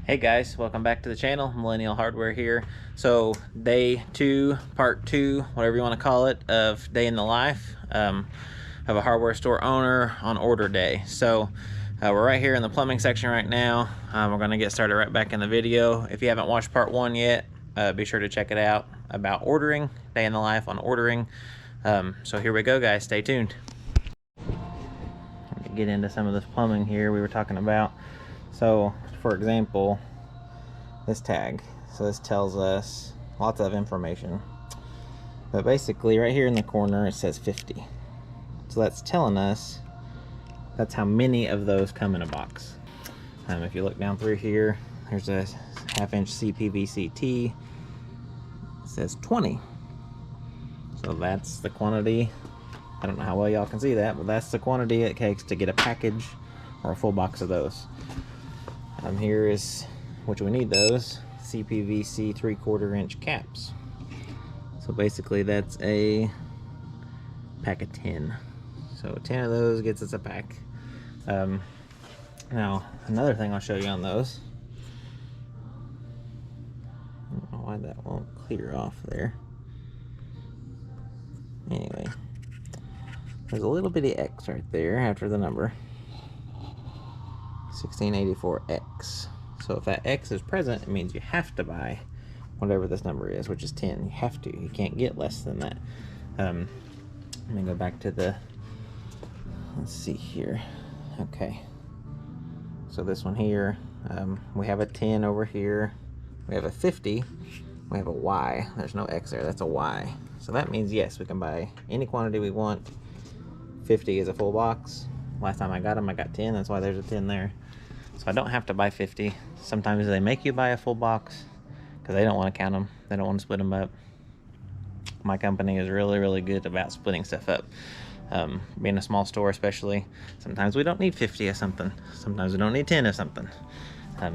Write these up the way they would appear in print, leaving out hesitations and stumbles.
Hey guys, welcome back to the channel. Millennial Hardware here. So day 2, part 2, whatever you want to call it, of day in the life of a hardware store owner on order day. So we're right here in the plumbing section right now. We're going to get started right back in the video. If you haven't watched part 1 yet, be sure to check it out about ordering, day in the life on ordering. So here we go guys, stay tuned. Let me get into some of this plumbing here we were talking about. So, for example, this tag. So this tells us lots of information. But basically, right here in the corner, it says 50. So that's telling us that's how many of those come in a box. If you look down through here, there's a 1/2-inch CPVC-T. It says 20. So that's the quantity. I don't know how well y'all can see that, but that's the quantity it takes to get a package or a full box of those. Here is, which we need those, CPVC 3/4-inch caps. So basically that's a pack of 10. So 10 of those gets us a pack. Now, another thing I'll show you on those. I don't know why that won't clear off there. Anyway, there's a little bitty X right there after the number. 1684X. So if that X is present, it means you have to buy whatever this number is, which is 10. You have to. You can't get less than that. Let me go back to the, let's see here. Okay. So this one here, we have a 10 over here. We have a 50. We have a Y. There's no X there. That's a Y. So that means, yes, we can buy any quantity we want. 50 is a full box. Last time I got them, I got 10. That's why there's a 10 there. So I don't have to buy 50. Sometimes they make you buy a full box because they don't want to count them. They don't want to split them up. My company is really, really good about splitting stuff up. Being a small store especially, sometimes we don't need 50 of something. Sometimes we don't need 10 of something.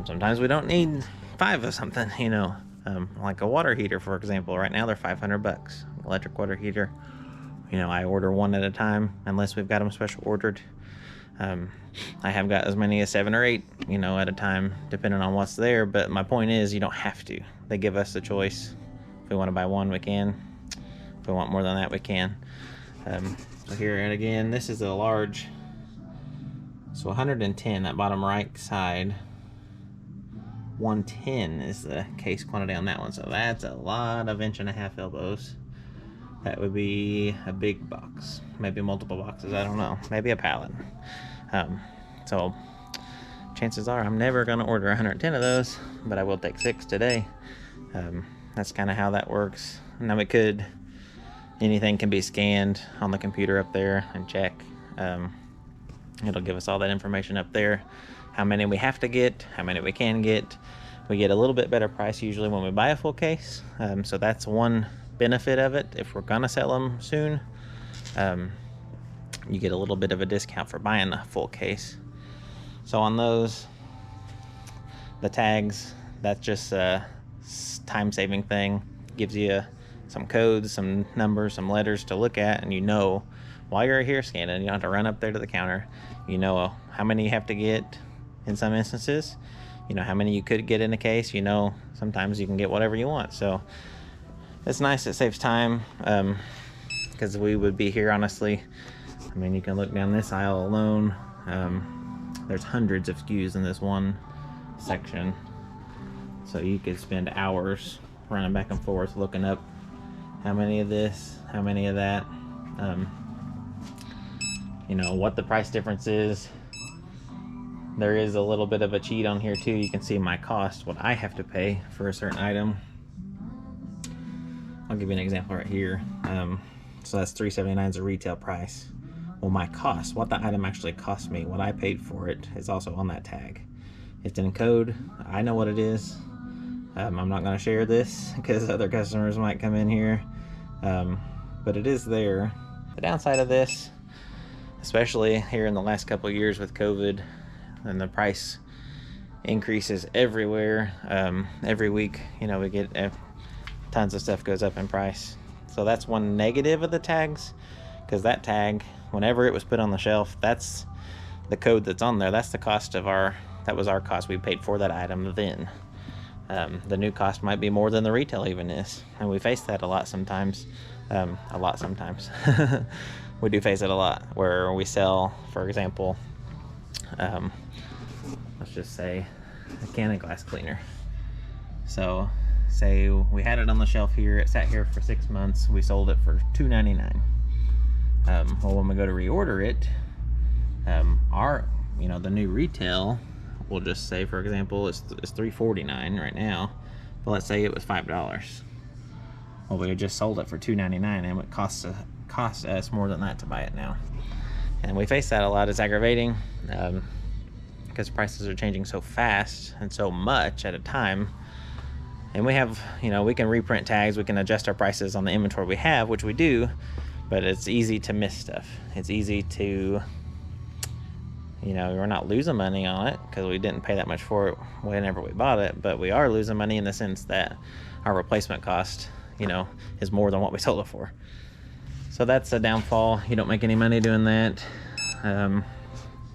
Sometimes we don't need 5 of something, you know. Like a water heater, for example. Right now they're $500. Electric water heater. You know, I order one at a time unless we've got them special ordered. I have got as many as 7 or 8, you know, at a time, depending on what's there. But my point is, you don't have to. They give us the choice. If we want to buy one, we can. If we want more than that, we can. So here, and again, this is a large. So 110, that bottom right side. 110 is the case quantity on that one. So that's a lot of 1.5-inch elbows. That would be a big box, maybe multiple boxes, I don't know, maybe a pallet. So chances are I'm never going to order 110 of those, but I will take 6 today. That's kind of how that works. Now anything can be scanned on the computer up there and check. It'll give us all that information up there, how many we have to get, how many we can get. We get a little bit better price usually when we buy a full case, so that's one benefit of it. If we're gonna sell them soon, you get a little bit of a discount for buying a full case. So on those, the tags, that's just a time-saving thing. Gives you some codes, some numbers, some letters to look at, and you know while you're here scanning, you don't have to run up there to the counter. You know how many you have to get in some instances. You know how many you could get in a case. You know sometimes you can get whatever you want. So it's nice, it saves time, because we would be here, honestly. I mean, you can look down this aisle alone. There's hundreds of SKUs in this one section. So you could spend hours running back and forth looking up how many of this, how many of that. You know, what the price difference is. There is a little bit of a cheat on here too. You can see my cost, what I have to pay for a certain item. I'll give you an example right here. So that's $3.79 is a retail price. Well, my cost, what the item actually cost me, what I paid for it, is also on that tag. It's in code. I know what it is. I'm not going to share this because other customers might come in here, but it is there. The downside of this, especially here in the last couple of years with COVID and the price increases everywhere, every week, you know, we get tons of stuff goes up in price. So that's one negative of the tags, because that tag, whenever it was put on the shelf, that's the code that's on there. That's the cost of our that was our cost. We paid for that item then. The new cost might be more than the retail even is, and we face that a lot sometimes. We do face it a lot, where we sell, for example, let's just say a can of glass cleaner. So say we had it on the shelf here, it sat here for 6 months, we sold it for $2.99. Well, when we go to reorder it, the new retail, we'll just say, for example, it's $3.49 right now, but let's say it was $5. Well, we just sold it for $2.99, and it costs us more than that to buy it now. And we face that a lot. It's aggravating, because prices are changing so fast and so much at a time. And we have, we can reprint tags, we can adjust our prices on the inventory we have, which we do, but it's easy to miss stuff. It's easy to, we're not losing money on it because we didn't pay that much for it whenever we bought it, but we are losing money in the sense that our replacement cost, is more than what we sold it for. So that's a downfall. You don't make any money doing that.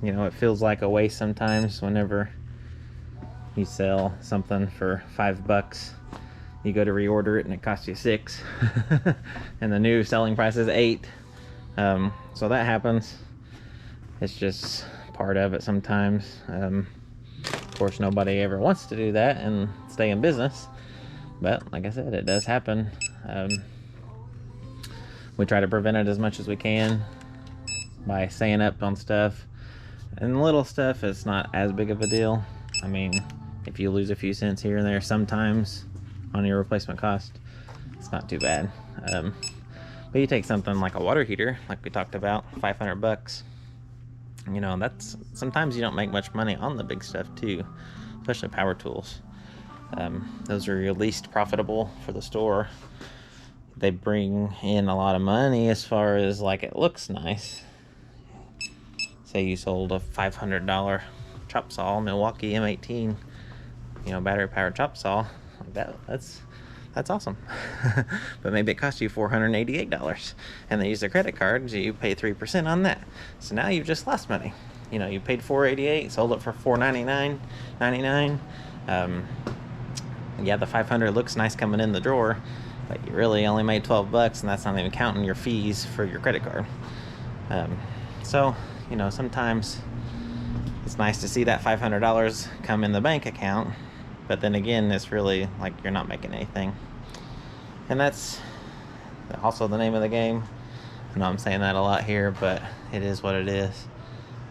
It feels like a waste sometimes whenever you sell something for $5. You go to reorder it and it costs you $6, and the new selling price is $8. So that happens. It's just part of it sometimes. Of course, nobody ever wants to do that and stay in business, but like I said, it does happen. We try to prevent it as much as we can by staying up on stuff. And little stuff, it's not as big of a deal. I mean, if you lose a few cents here and there sometimes on your replacement cost, it's not too bad. But you take something like a water heater, like we talked about, $500. That's, sometimes you don't make much money on the big stuff too, especially power tools. Those are your least profitable for the store. They bring in a lot of money as far as, like, it looks nice. Say you sold a $500 chop saw, Milwaukee M18, battery powered chop saw. That's awesome. But maybe it cost you $488, and they use their credit card, so you pay 3% on that. So now you've just lost money. You paid $488, sold it for $499.99. Yeah, the $500 looks nice coming in the drawer, but you really only made $12, and that's not even counting your fees for your credit card. So sometimes it's nice to see that $500 come in the bank account, but then again, it's really like you're not making anything. And that's also the name of the game. I know I'm saying that a lot here, but it is what it is.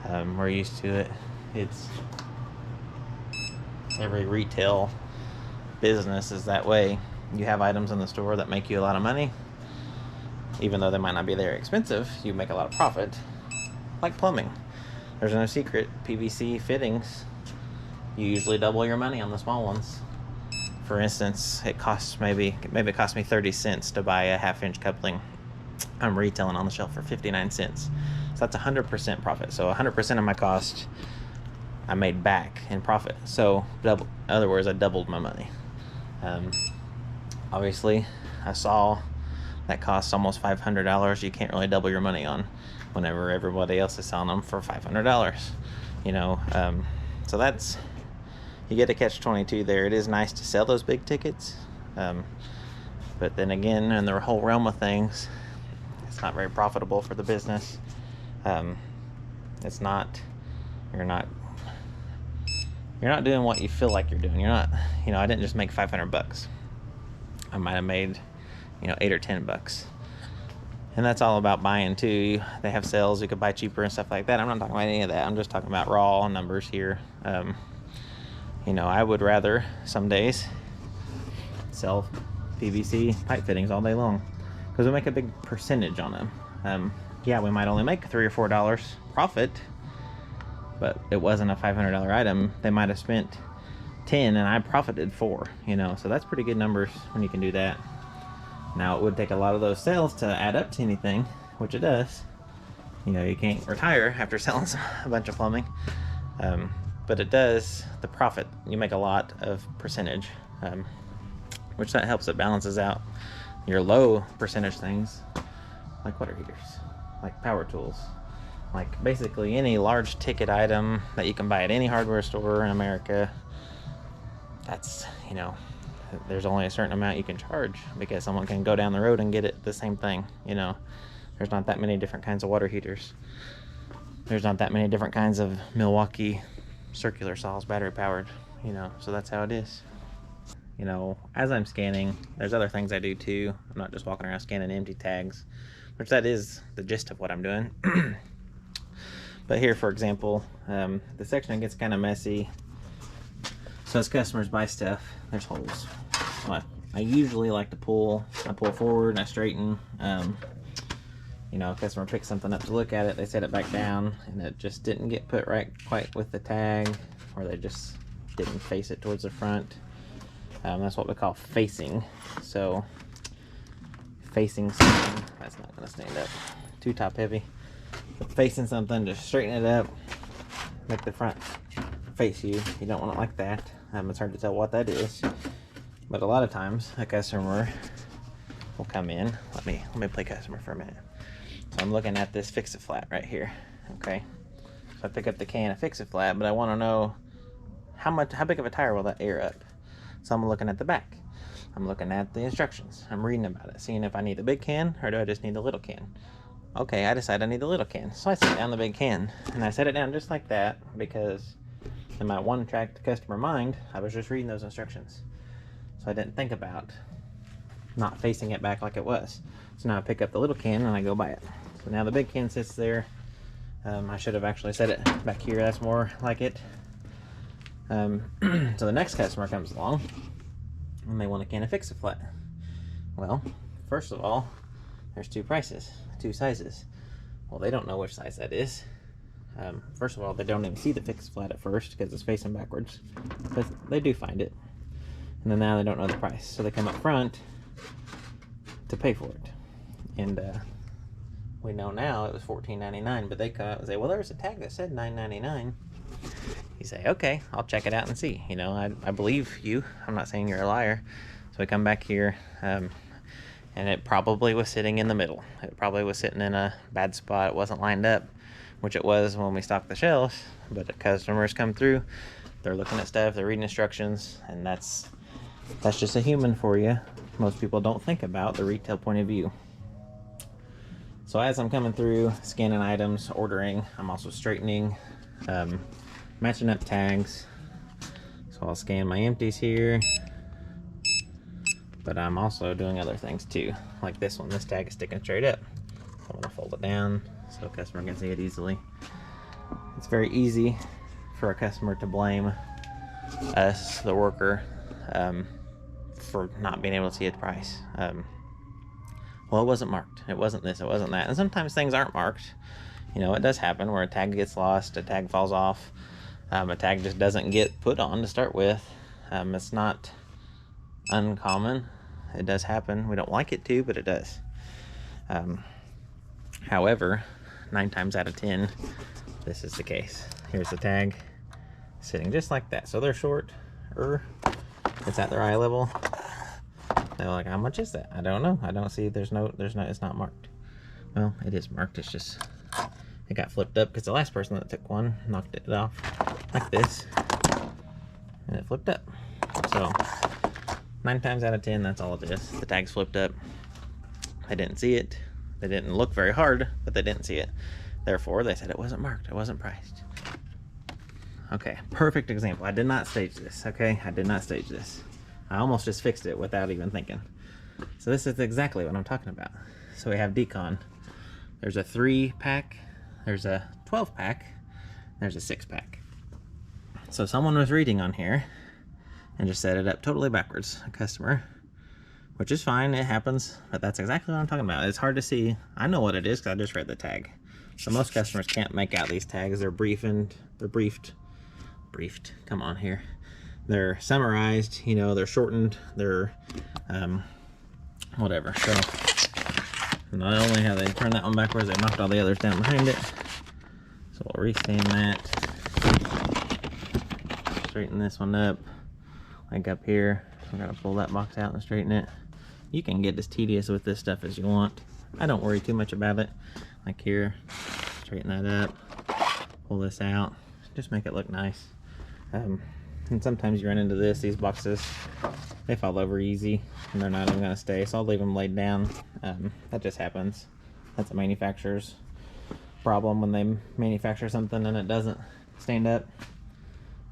We're used to it. It's every retail business is that way. You have items in the store that make you a lot of money. Even though they might not be very expensive, you make a lot of profit. Like plumbing. There's no secret. PVC fittings, you usually double your money on the small ones. For instance, it costs maybe it cost me 30 cents to buy a 1/2-inch coupling. I'm retailing on the shelf for 59 cents. So that's 100% profit. So 100% of my cost I made back in profit. So in other words, I doubled my money. Obviously, a saw that costs almost $500, you can't really double your money on whenever everybody else is selling them for $500. So that's, you get a catch-22 there. It is nice to sell those big tickets, but then again, in the whole realm of things, it's not very profitable for the business. It's not, you're not doing what you feel like you're doing. You're not, I didn't just make $500. I might have made, $8 or $10. And that's all about buying too. They have sales, you could buy cheaper and stuff like that. I'm not talking about any of that. I'm just talking about raw numbers here. I would rather some days sell PVC pipe fittings all day long because we make a big percentage on them. Yeah, we might only make $3 or $4 profit, but it wasn't a $500 item. They might have spent 10 and I profited 4, so that's pretty good numbers when you can do that. Now, it would take a lot of those sales to add up to anything, which it does. You can't retire after selling a bunch of plumbing, but it does, the profit, you make a lot of percentage, which that helps. It balances out your low percentage things like water heaters, like power tools, like basically any large ticket item that you can buy at any hardware store in America, that's, you know, there's only a certain amount you can charge because someone can go down the road and get it the same thing. You know, there's not that many different kinds of water heaters. There's not that many different kinds of Milwaukee circular saws, battery powered, you know, so that's how it is. You know, as I'm scanning, there's other things I do too. I'm not just walking around scanning empty tags, which that is the gist of what I'm doing. But here, for example, the section gets kind of messy. So as customers buy stuff, there's holes. I usually like to pull forward and I straighten. You know, a customer picks something up to look at it, they set it back down, and it just didn't get put right quite with the tag, or they just didn't face it towards the front. That's what we call facing. So, facing something, that's not going to stand up, too top heavy. But facing something, just straighten it up, make the front face you. You don't want it like that. It's hard to tell what that is. But a lot of times, a customer will come in. Let me play customer for a minute. So I'm looking at this Fix-A-Flat right here, okay? So I pick up the can of Fix-A-Flat, but I want to know how big of a tire will that air up? So I'm looking at the back. I'm looking at the instructions. I'm reading about it, seeing if I need the big can or do I just need the little can. Okay, I decide I need the little can. So I set down the big can, and I set it down just like that because in my one-track customer mind, I was just reading those instructions. So I didn't think about not facing it back like it was. So now I pick up the little can and I go buy it. So now the big can sits there. I should have actually set it back here. That's more like it. So the next customer comes along and they want a can of Fix-A-Flat. Well, first of all, there's two prices, two sizes. Well, they don't know which size that is. First of all, they don't even see the Fix-A-Flat at first because it's facing backwards, but they do find it. And then now they don't know the price, so they come up front to pay for it. And we know now it was $14.99, but they come out and say, well, there's a tag that said $9.99. You say, okay, I'll check it out and see. You know, I believe you. I'm not saying you're a liar. So we come back here, and it probably was sitting in the middle. It probably was sitting in a bad spot. It wasn't lined up, which it was when we stocked the shelves. But the customers come through, they're looking at stuff, they're reading instructions, and that's just a human for you. Most people don't think about the retail point of view. So as I'm coming through, scanning items, ordering, I'm also straightening, matching up tags. So I'll scan my empties here, but I'm also doing other things too. Like this one, this tag is sticking straight up. So I'm gonna fold it down so a customer can see it easily. It's very easy for a customer to blame us, the worker, for not being able to see its price. Well, it wasn't marked. It wasn't this, it wasn't that. And sometimes things aren't marked. You know, it does happen where a tag gets lost, a tag falls off, a tag just doesn't get put on to start with. It's not uncommon. It does happen. We don't like it to, but it does. However, 9 times out of 10, this is the case. Here's the tag sitting just like that. So they're short, it's at their eye level. They're like, how much is that? I don't know. I don't see, it's not marked. Well, it is marked. It's just, it got flipped up because the last person that took one knocked it off like this, and it flipped up. So 9 times out of 10, that's all it is. The tag's flipped up. They didn't see it. They didn't look very hard, but they didn't see it. Therefore, they said it wasn't marked. It wasn't priced. Okay, perfect example. I did not stage this, okay? I did not stage this. I almost just fixed it without even thinking. So this is exactly what I'm talking about. So we have Decon. There's a 3-pack, there's a 12-pack, there's a 6-pack. So someone was reading on here and just set it up totally backwards, a customer, which is fine, it happens, but that's exactly what I'm talking about. It's hard to see. I know what it is because I just read the tag. So most customers can't make out these tags. They're briefed, come on here. They're summarized, you know, they're shortened, they're whatever. So not only have they turned that one backwards, they knocked all the others down behind it. So we'll restand that, straighten this one up, like up here. I'm gonna pull that box out and straighten it. You can get as tedious with this stuff as you want. I don't worry too much about it. Like here, straighten that up, pull this out, just make it look nice. And sometimes you run into these boxes, they fall over easy and they're not even going to stay, so I'll leave them laid down. That just happens. That's a manufacturer's problem when they manufacture something and it doesn't stand up.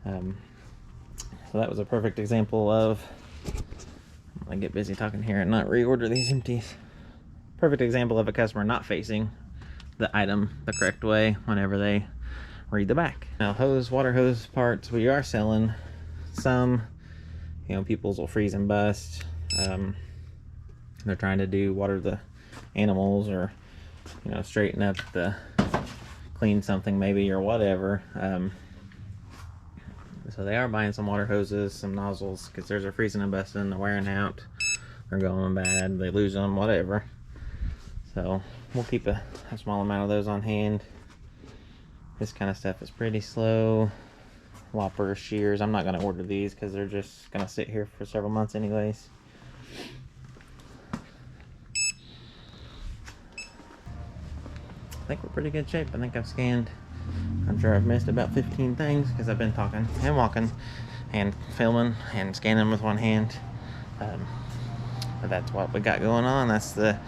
So that was a perfect example of, I'm gonna get busy talking here and not reorder these empties. Perfect example of a customer not facing the item the correct way whenever they read the back. Now water hose parts, we are selling some. You know, people's will freeze and bust. They're trying to water the animals, or, you know, straighten up clean something maybe, or whatever. So they are buying some water hoses, some nozzles, because theirs are freezing and busting, they're wearing out, they're going bad, they lose them, whatever. So we'll keep a small amount of those on hand. This kind of stuff is pretty slow. Loppers, shears, I'm not going to order these because they're just going to sit here for several months anyways. I think we're pretty good shape. I think I've scanned, I'm sure I've missed about 15 things because I've been talking and walking and filming and scanning with one hand. But that's what we got going on. That's the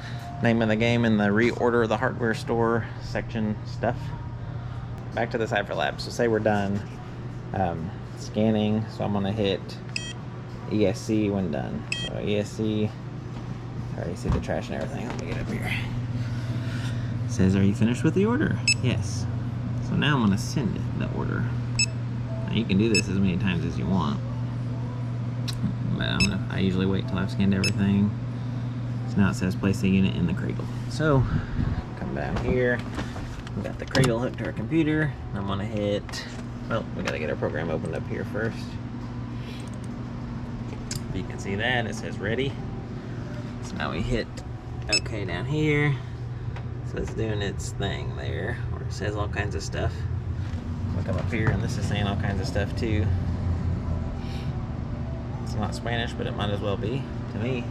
name of the game in the reorder the hardware store section stuff. Back to the Cypher Lab. So say we're done scanning, so I'm gonna hit ESC when done. So ESC, I already see the trash and everything. Let me get up here. It says, are you finished with the order? Yes. So now I'm gonna send the order. Now you can do this as many times as you want, but I usually wait till I've scanned everything. So now it says place the unit in the cradle. So come down here, we got the cradle hooked to our computer. I'm gonna hit, well, we gotta get our program opened up here first. If you can see that, it says ready. So now we hit OK down here. So it's doing its thing there, where it says all kinds of stuff. I'll come up here and this is saying all kinds of stuff too. It's not Spanish, but it might as well be to me.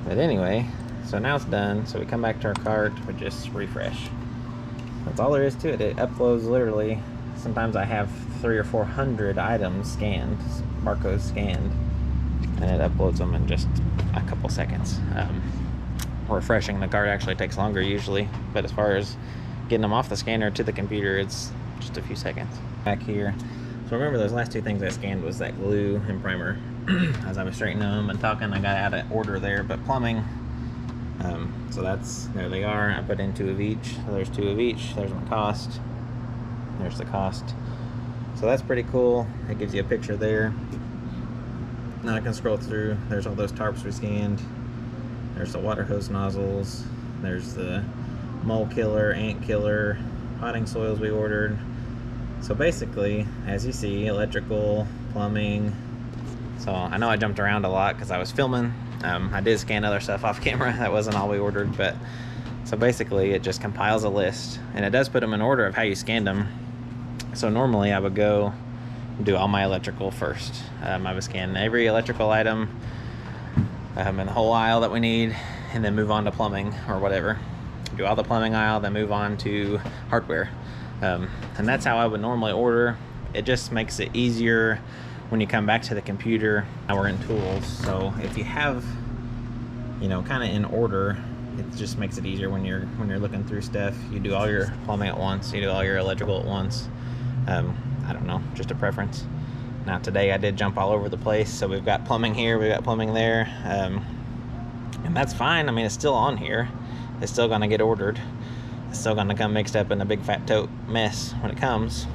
But anyway, so now it's done. So we come back to our cart, we just refresh. That's all there is to it. It uploads literally, sometimes I have 300 or 400 items scanned, barcodes scanned, and it uploads them in just a couple seconds. Refreshing the cart actually takes longer usually, but as far as getting them off the scanner to the computer, it's just a few seconds. Back here, so remember those last two things I scanned was that glue and primer. As I was straightening them and talking, I got out of order there, but plumbing, so there they are. I put in 2 of each, so there's 2 of each. There's my cost, there's the cost. So that's pretty cool. It gives you a picture there. Now I can scroll through, there's all those tarps we scanned. There's the water hose nozzles, there's the mole killer, ant killer, potting soils we ordered. So basically, as you see, electrical, plumbing. So I know I jumped around a lot because I was filming. I did scan other stuff off camera, that wasn't all we ordered, but so basically it just compiles a list, and it does put them in order of how you scanned them. So normally I would go do all my electrical first. I would scan every electrical item in the whole aisle that we need, and then move on to plumbing or whatever. Do all the plumbing aisle, then move on to hardware. And that's how I would normally order. It just makes it easier when you come back to the computer. Now we're in tools, so if you have, you know, kind of in order, it just makes it easier when you're looking through stuff. You do all your plumbing at once, you do all your electrical at once. I don't know, just a preference. Now today I did jump all over the place, so we've got plumbing here, we've got plumbing there, and that's fine. I mean, it's still on here. It's still gonna get ordered. It's still gonna come mixed up in a big fat tote mess when it comes.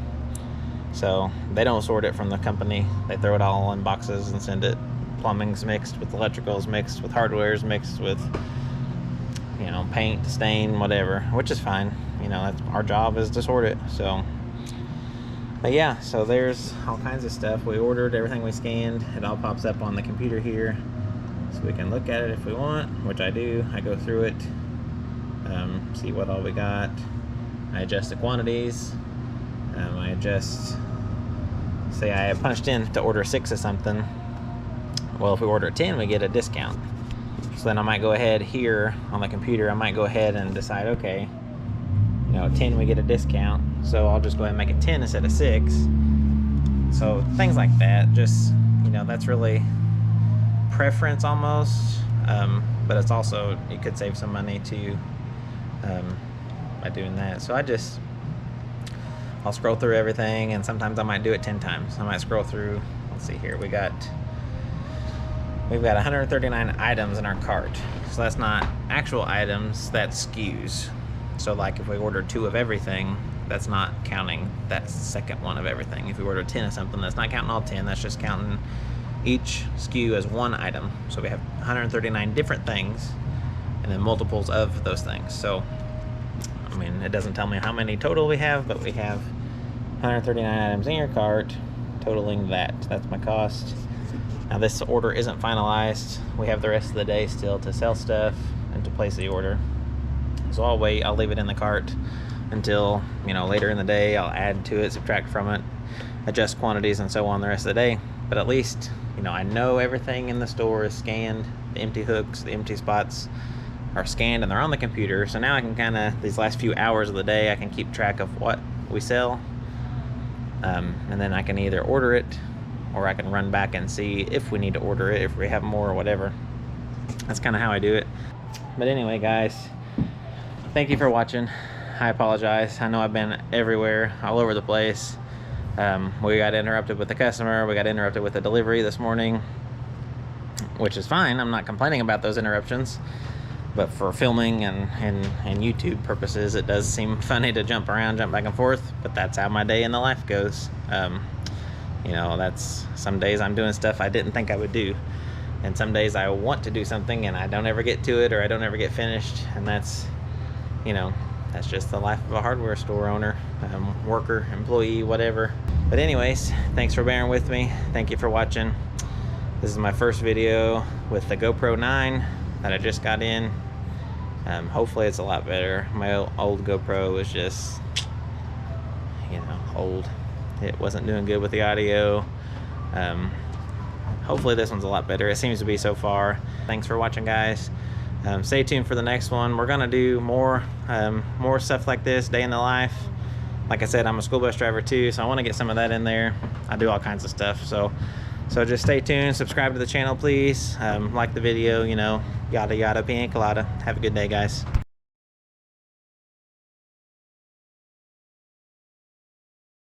So they don't sort it from the company. They throw it all in boxes and send it. Plumbing's mixed with electricals, mixed with hardware's mixed with, you know, paint, stain, whatever, which is fine. You know, that's our job, is to sort it. So, but yeah, so there's all kinds of stuff we ordered, everything we scanned. It all pops up on the computer here, so we can look at it if we want, which I do. I go through it, see what all we got. I adjust the quantities. I adjust, say I punched in to order 6 of something. Well, if we order 10, we get a discount. So then I might go ahead here on the computer, I might go ahead and decide, okay, you know, 10 we get a discount, so I'll just go ahead and make it 10 instead of 6. So things like that, just, you know, that's really preference almost, but it's also, you could save some money too by doing that. So I'll scroll through everything, and sometimes I might do it 10 times. I might scroll through, let's see here, we've got 139 items in our cart. So that's not actual items, that's SKUs. So like if we order 2 of everything, that's not counting that second one of everything. If we order 10 of something, that's not counting all 10, that's just counting each SKU as one item. So we have 139 different things and then multiples of those things. So I mean, it doesn't tell me how many total we have, but we have 139 items in your cart, totaling that. That's my cost. Now this order isn't finalized. We have the rest of the day still to sell stuff and to place the order. So I'll wait, I'll leave it in the cart until, you know, later in the day. I'll add to it, subtract from it, adjust quantities and so on the rest of the day. But at least, you know, I know everything in the store is scanned. The empty hooks, the empty spots are scanned and they're on the computer. So now I can kind of, these last few hours of the day, I can keep track of what we sell. And then I can either order it, or I can run back and see if we need to order it, if we have more or whatever. That's kind of how I do it. But anyway, guys, thank you for watching. I apologize. I know I've been everywhere, all over the place. We got interrupted with the customer. We got interrupted with the delivery this morning, which is fine. I'm not complaining about those interruptions. But for filming and YouTube purposes, it does seem funny to jump around, jump back and forth, but that's how my day in the life goes. You know, that's, some days I'm doing stuff I didn't think I would do. And some days I want to do something and I don't ever get to it, or I don't ever get finished. And that's, you know, that's just the life of a hardware store owner, worker, employee, whatever. But anyways, thanks for bearing with me. Thank you for watching. This is my first video with the GoPro 9 that I just got in. Hopefully it's a lot better. My old GoPro was just, you know, old. It wasn't doing good with the audio. Hopefully this one's a lot better. It seems to be so far. Thanks for watching, guys. Stay tuned for the next one. We're gonna do more stuff like this, day in the life. Like I said, I'm a school bus driver too, so I want to get some of that in there. I do all kinds of stuff, so just stay tuned, subscribe to the channel, please. Like the video, you know, yada yada, pina colada. Have a good day, guys.